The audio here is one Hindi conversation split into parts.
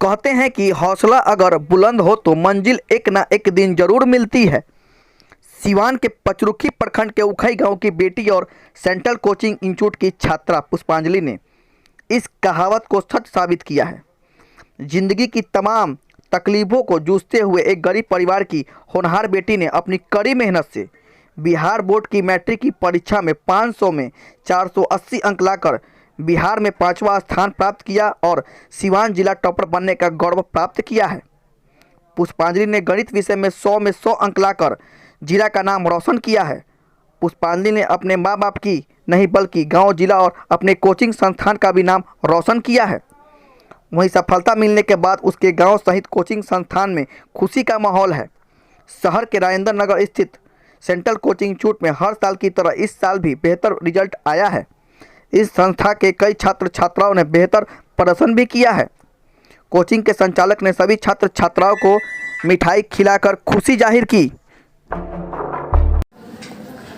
कहते हैं कि हौसला अगर बुलंद हो तो मंजिल एक ना एक दिन जरूर मिलती है। सिवान के पचरुखी प्रखंड के उखई गांव की बेटी और सेंट्रल कोचिंग इंस्टीट्यूट की छात्रा पुष्पांजलि ने इस कहावत को सच साबित किया है। जिंदगी की तमाम तकलीफों को जूझते हुए एक गरीब परिवार की होनहार बेटी ने अपनी कड़ी मेहनत से बिहार बोर्ड की मैट्रिक की परीक्षा में 500 में 480 अंक लाकर बिहार में 5वां स्थान प्राप्त किया और सिवान जिला टॉपर बनने का गौरव प्राप्त किया है। पुष्पांजलि ने गणित विषय में 100 में 100 अंक लाकर जिला का नाम रोशन किया है। पुष्पांजलि ने अपने माँ बाप की नहीं बल्कि गांव, जिला और अपने कोचिंग संस्थान का भी नाम रोशन किया है। वहीं सफलता मिलने के बाद उसके गांव सहित कोचिंग संस्थान में खुशी का माहौल है। शहर के राजेंद्र नगर स्थित सेंट्रल कोचिंग इंस्टीट्यूट में हर साल की तरह इस साल भी बेहतर रिजल्ट आया है। इस संस्था के कई छात्र छात्राओं ने बेहतर प्रदर्शन भी किया है। कोचिंग के संचालक ने सभी छात्र छात्राओं को मिठाई खिलाकर खुशी जाहिर की।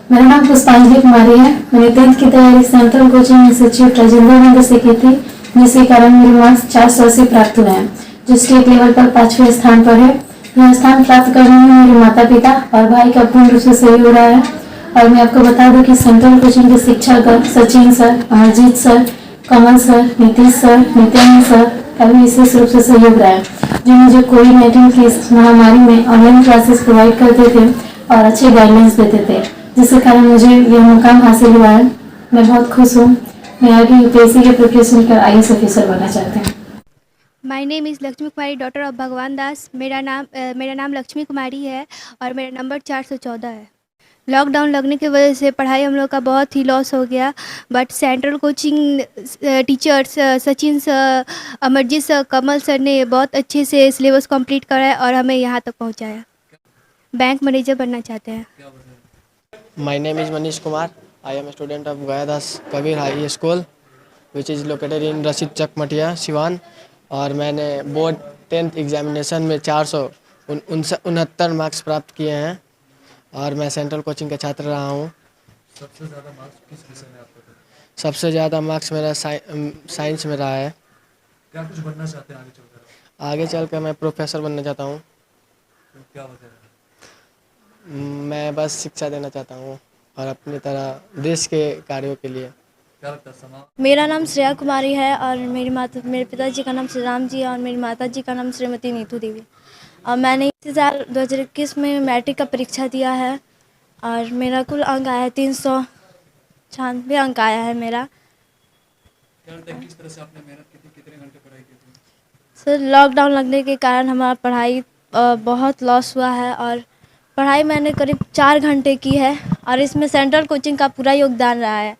मेरा नाम पुष्पांजलि कुमारी है। मैंने 10th की तैयारी central coaching institute Rajendra Nagar से की थी, जिसके कारण मेरे मार्क्स 480 प्राप्त हुए हैं, जो स्टेट लेवल पर 5वें स्थान पर है। यह स्थान प्राप्त करने में मेरे माता पिता और भाई का पूर्ण रूप से सहयोग रहा है। और मैं आपको बता दूं कि सेंट्रल कोचिंग के शिक्षक Sachin sir, Amarjeet sir, Kamal sir, Nitish sir, Nityanand sir का भी विशेष रूप से सहयोग रहा है, जो मुझे कोविड-19 की इस महामारी में ऑनलाइन क्लासेस प्रोवाइड करते थे और अच्छे गाइडलाइंस देते थे, जिसके कारण मुझे यह मुकाम हासिल हुआ है। मैं बहुत खुश हूँ। मैं आगे यूपीएससी के प्रिपरेशन कर आईएएस ऑफिसर बनना चाहती हूँ। My name is Lakshmi Kumari, daughter of भगवान दास। मेरा नाम लक्ष्मी कुमारी है और मेरा नंबर 414 है। लॉकडाउन लगने की वजह से पढ़ाई हम लोग का बहुत ही लॉस हो गया, but central coaching teachers Sachin sir, Amarjeet sir, Kamal sir ने बहुत अच्छे से सिलेबस कंप्लीट कराया और हमें यहाँ तक पहुँचाया। बैंक मैनेजर बनना चाहते हैं। My name is Manish Kumar. I am a student of Gayadas Kabir High School, which is located in Rashid Chak Matia, Siwan. और मैंने बोर्ड 10th एग्जामिनेशन में 469 मार्क्स प्राप्त किए हैं और मैं सेंट्रल कोचिंग का छात्र रहा हूँ। सबसे ज़्यादा मार्क्स किस विषय में आपका था? सबसे ज़्यादा मार्क्स मेरा साइंस में रहा है। क्या कुछ बनना चाहते हैं आगे चलकर? आगे चलकर मैं प्रोफेसर बनना चाहता हूँ। तो क्या वजह है? मैं बस शिक्षा देना चाहता हूँ और अपनी तरह देश के कार्यों के लिए। क्या लगता है समाज? मेरा नाम श्रेया कुमारी है और मेरे पिताजी का नाम श्री राम जी है और मेरी माताजी का नाम श्रीमती नीतू देवी। और मैंने इस साल 2021 में मैट्रिक का परीक्षा दिया है और मेरा कुल अंक आया है 396 अंक आया है मेरा। क्या लगता है किस तरह से आपने मेहनत की थी, कितने घंटे पढ़ाई की थी? सर, लॉकडाउन लगने के कारण हमारा पढ़ाई बहुत लॉस हुआ है और पढ़ाई मैंने करीब 4 घंटे की है और इसमें सेंट्रल कोचिंग का पूरा योगदान रहा है।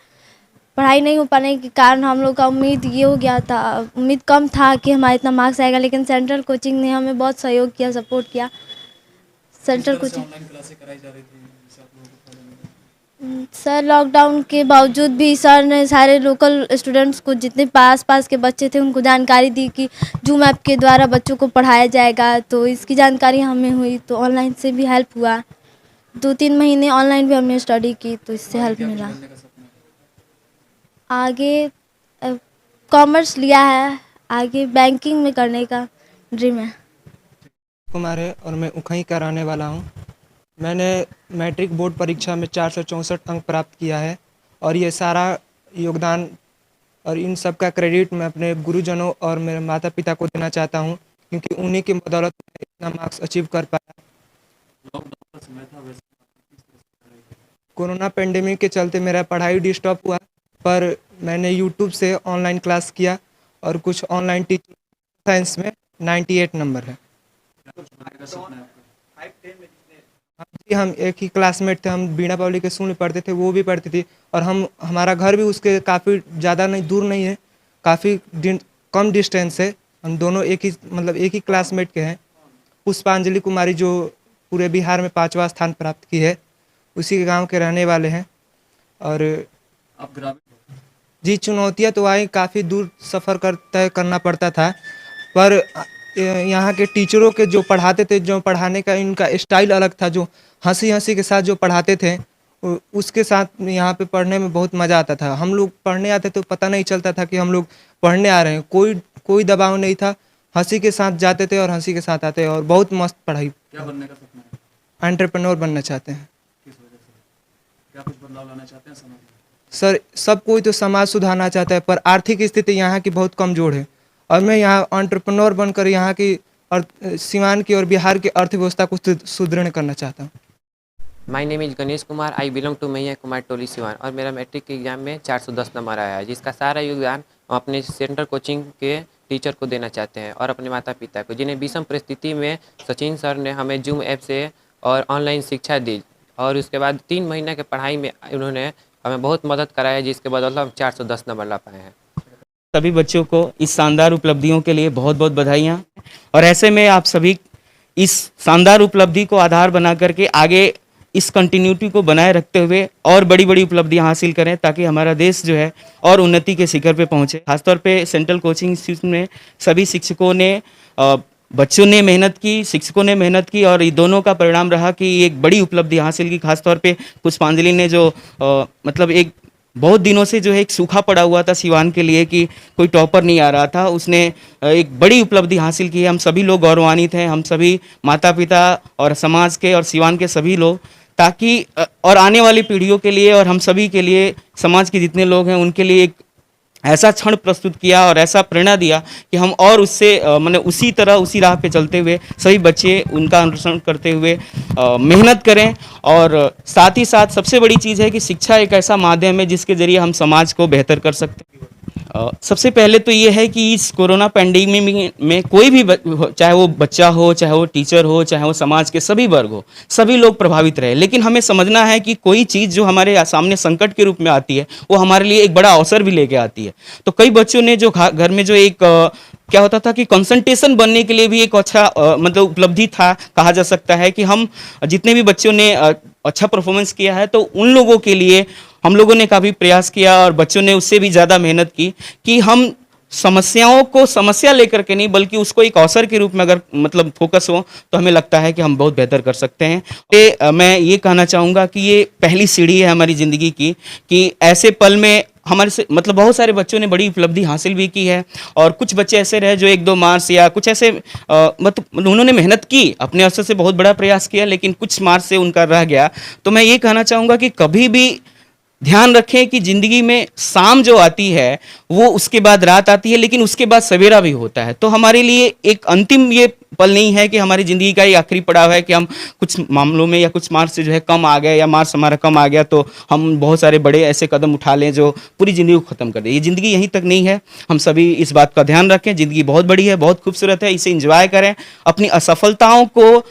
पढ़ाई नहीं हो पाने के कारण हम लोग का उम्मीद ये हो गया था, उम्मीद कम था कि हमारा इतना मार्क्स आएगा, लेकिन सेंट्रल कोचिंग ने हमें बहुत सहयोग किया, सपोर्ट किया। सेंट्रल कोचिंग ऑनलाइन क्लासेस कराई जा रही थी जिससे आप लोगों को फायदा मिला? सर, लॉकडाउन के बावजूद भी सर ने सारे लोकल स्टूडेंट्स को, जितने पास के बच्चे थे, उनको जानकारी दी कि जूम ऐप के द्वारा बच्चों को पढ़ाया जाएगा। तो इसकी जानकारी हमें हुई तो ऑनलाइन से भी हेल्प हुआ। 2-3 महीने ऑनलाइन भी हमने स्टडी की तो इससे हेल्प क्या कुछ मिला। बनने का सपना है? आगे कॉमर्स लिया है, आगे बैंकिंग में करने का ड्रीम है। कुमार है और मैं उखई का रहने वाला हूँ। मैंने मैट्रिक बोर्ड परीक्षा में 464 अंक प्राप्त किया है और ये सारा योगदान और इन सब का क्रेडिट मैं अपने गुरुजनों और मेरे माता पिता को देना चाहता हूँ, क्योंकि उन्हीं की बदौलत मैं इतना मार्क्स अचीव कर पाया। लॉकडाउन का समय था, वैसे किस तरह से पढ़ाई की? कोरोना पेंडेमिक के चलते मेरा पढ़ाई डिस्टर्ब हुआ, पर मैंने यूट्यूब से ऑनलाइन क्लास किया और कुछ ऑनलाइन टीचिंग साइंस में 98 नंबर है। क्या कुछ बनने का सपना है आपका? हाँ जी, हम एक ही क्लासमेट थे। हम बीणा पब्लिक स्कूल में पढ़ते थे, वो भी पढ़ती थी और हमारा घर भी उसके काफ़ी ज़्यादा नहीं दूर नहीं है, काफ़ी कम डिस्टेंस है। हम दोनों एक ही क्लासमेट के हैं। पुष्पांजलि कुमारी जो पूरे बिहार में 5वां स्थान प्राप्त की है, उसी के गांव के रहने वाले हैं। और आप ग्रामीण हो? जी, चुनौतियाँ तो आई, काफ़ी दूर सफ़र तय करना पड़ता था, पर यहाँ के टीचरों के जो पढ़ाते थे, जो पढ़ाने का इनका स्टाइल अलग था, जो हंसी के साथ जो पढ़ाते थे, उसके साथ यहाँ पे पढ़ने में बहुत मज़ा आता था। हम लोग पढ़ने आते तो पता नहीं चलता था कि हम लोग पढ़ने आ रहे हैं, कोई दबाव नहीं था। हंसी के साथ जाते थे और हंसी के साथ आते और बहुत मस्त पढ़ाई। क्या बनने का सपना है? एंटरप्रेन्योर बनना चाहते हैं। किस वजह से? क्या कुछ बदलाव लाना चाहते हैं समाज में? सर सब कोई तो समाज सुधारना चाहता है, पर आर्थिक स्थिति यहाँ की बहुत कमज़ोर है और मैं यहाँ एंटरप्रेन्योर बनकर यहाँ की सीवान की और बिहार की अर्थव्यवस्था को सुदृढ़ करना चाहता हूँ। My name is Ganesh Kumar, I belong to Maiya Kumar टोली सिवान और मेरा मैट्रिक के एग्ज़ाम में 410 नंबर आया है, जिसका सारा योगदान हम अपने सेंटर कोचिंग के टीचर को देना चाहते हैं और अपने माता पिता को, जिन्हें विषम परिस्थिति में सचिन सर ने हमें जूम ऐप से और ऑनलाइन शिक्षा दी और उसके बाद 3 महीने के पढ़ाई में उन्होंने हमें बहुत मदद कराया, जिसके बदौलत हम 410 नंबर ला पाए हैं। सभी बच्चों को इस शानदार उपलब्धियों के लिए बहुत बहुत बधाइयाँ। और ऐसे में आप सभी इस शानदार उपलब्धि को आधार बना करके आगे इस कंटिन्यूटी को बनाए रखते हुए और बड़ी बड़ी उपलब्धियां हासिल करें, ताकि हमारा देश जो है और उन्नति के शिखर पे पहुंचे। खासतौर पे सेंट्रल कोचिंग इंस्टीट्यूट में सभी शिक्षकों ने बच्चों ने मेहनत की, शिक्षकों ने मेहनत की और ये दोनों का परिणाम रहा कि एक बड़ी उपलब्धि हासिल की। खासतौर पे पुष्पांजलि ने जो मतलब एक बहुत दिनों से जो है एक सूखा पड़ा हुआ था सिवान के लिए कि कोई टॉपर नहीं आ रहा था, उसने एक बड़ी उपलब्धि हासिल की है। हम सभी लोग गौरवान्वित हैं, हम सभी माता पिता और समाज के और सिवान के सभी लोग, ताकि और आने वाली पीढ़ियों के लिए और हम सभी के लिए, समाज के जितने लोग हैं उनके लिए एक ऐसा क्षण प्रस्तुत किया और ऐसा प्रेरणा दिया कि हम और उससे माने उसी तरह उसी राह पे चलते हुए सभी बच्चे उनका अनुसरण करते हुए मेहनत करें। और साथ ही साथ सबसे बड़ी चीज़ है कि शिक्षा एक ऐसा माध्यम है जिसके ज़रिए हम समाज को बेहतर कर सकते हैं। सबसे पहले तो ये है कि इस कोरोना पैंडेमिक में कोई भी चाहे वो बच्चा हो, चाहे वो टीचर हो, चाहे वो समाज के सभी वर्ग हो, सभी लोग प्रभावित रहे। लेकिन हमें समझना है कि कोई चीज़ जो हमारे सामने संकट के रूप में आती है वो हमारे लिए एक बड़ा अवसर भी लेके आती है। तो कई बच्चों ने जो घर में जो एक क्या होता था कि कंसंट्रेशन बनने के लिए भी एक अच्छा मतलब उपलब्धि था, कहा जा सकता है कि हम जितने भी बच्चों ने अच्छा परफॉर्मेंस किया है तो उन लोगों के लिए हम लोगों ने काफ़ी प्रयास किया और बच्चों ने उससे भी ज़्यादा मेहनत की कि हम समस्याओं को समस्या लेकर के नहीं बल्कि उसको एक अवसर के रूप में अगर मतलब फोकस हो तो हमें लगता है कि हम बहुत बेहतर कर सकते हैं। मैं ये कहना चाहूँगा कि ये पहली सीढ़ी है हमारी ज़िंदगी की कि ऐसे पल में हमारे से मतलब बहुत सारे बच्चों ने बड़ी उपलब्धि हासिल भी की है और कुछ बच्चे ऐसे रहे जो 1-2 मार्क्स या कुछ ऐसे मतलब उन्होंने मेहनत की, अपने स्तर से बहुत बड़ा प्रयास किया, लेकिन कुछ मार्क्स से उनका रह गया। तो मैं ये कहना चाहूँगा कि कभी भी ध्यान रखें कि ज़िंदगी में शाम जो आती है वो उसके बाद रात आती है, लेकिन उसके बाद सवेरा भी होता है। तो हमारे लिए एक अंतिम ये पल नहीं है कि हमारी ज़िंदगी का ये आखिरी पड़ाव है कि हम कुछ मामलों में या कुछ मार्क्स से जो है कम आ गए या मार्क्स हमारा कम आ गया तो हम बहुत सारे बड़े ऐसे कदम उठा लें जो पूरी ज़िंदगी को ख़त्म कर दे। ये ज़िंदगी यहीं तक नहीं है, हम सभी इस बात का ध्यान रखें। ज़िंदगी बहुत बड़ी है, बहुत खूबसूरत है, इसे इंजॉय करें। अपनी असफलताओं को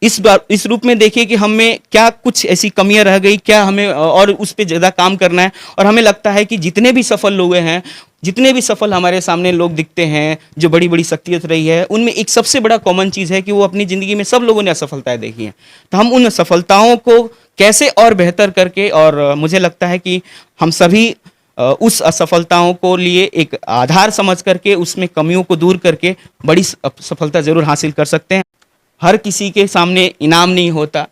इस रूप में देखिए कि हमें क्या कुछ ऐसी कमियां रह गई, क्या हमें और उस पर ज़्यादा काम करना है। और हमें लगता है कि जितने भी सफल लोग हैं, जितने भी सफल हमारे सामने लोग दिखते हैं जो बड़ी बड़ी शख्सियत रही है, उनमें एक सबसे बड़ा कॉमन चीज़ है कि वो अपनी ज़िंदगी में सब लोगों ने असफलताएं देखी हैं। तो हम उन सफलताओं को कैसे और बेहतर करके, और मुझे लगता है कि हम सभी उस असफलताओं को लिए एक आधार समझ करके उसमें कमियों को दूर करके बड़ी सफलता ज़रूर हासिल कर सकते हैं। हर किसी के सामने इनाम नहीं होता,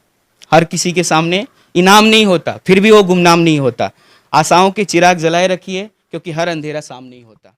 हर किसी के सामने इनाम नहीं होता, फिर भी वो गुमनाम नहीं होता। आशाओं के चिराग जलाए रखिए क्योंकि हर अंधेरा साम नहीं होता।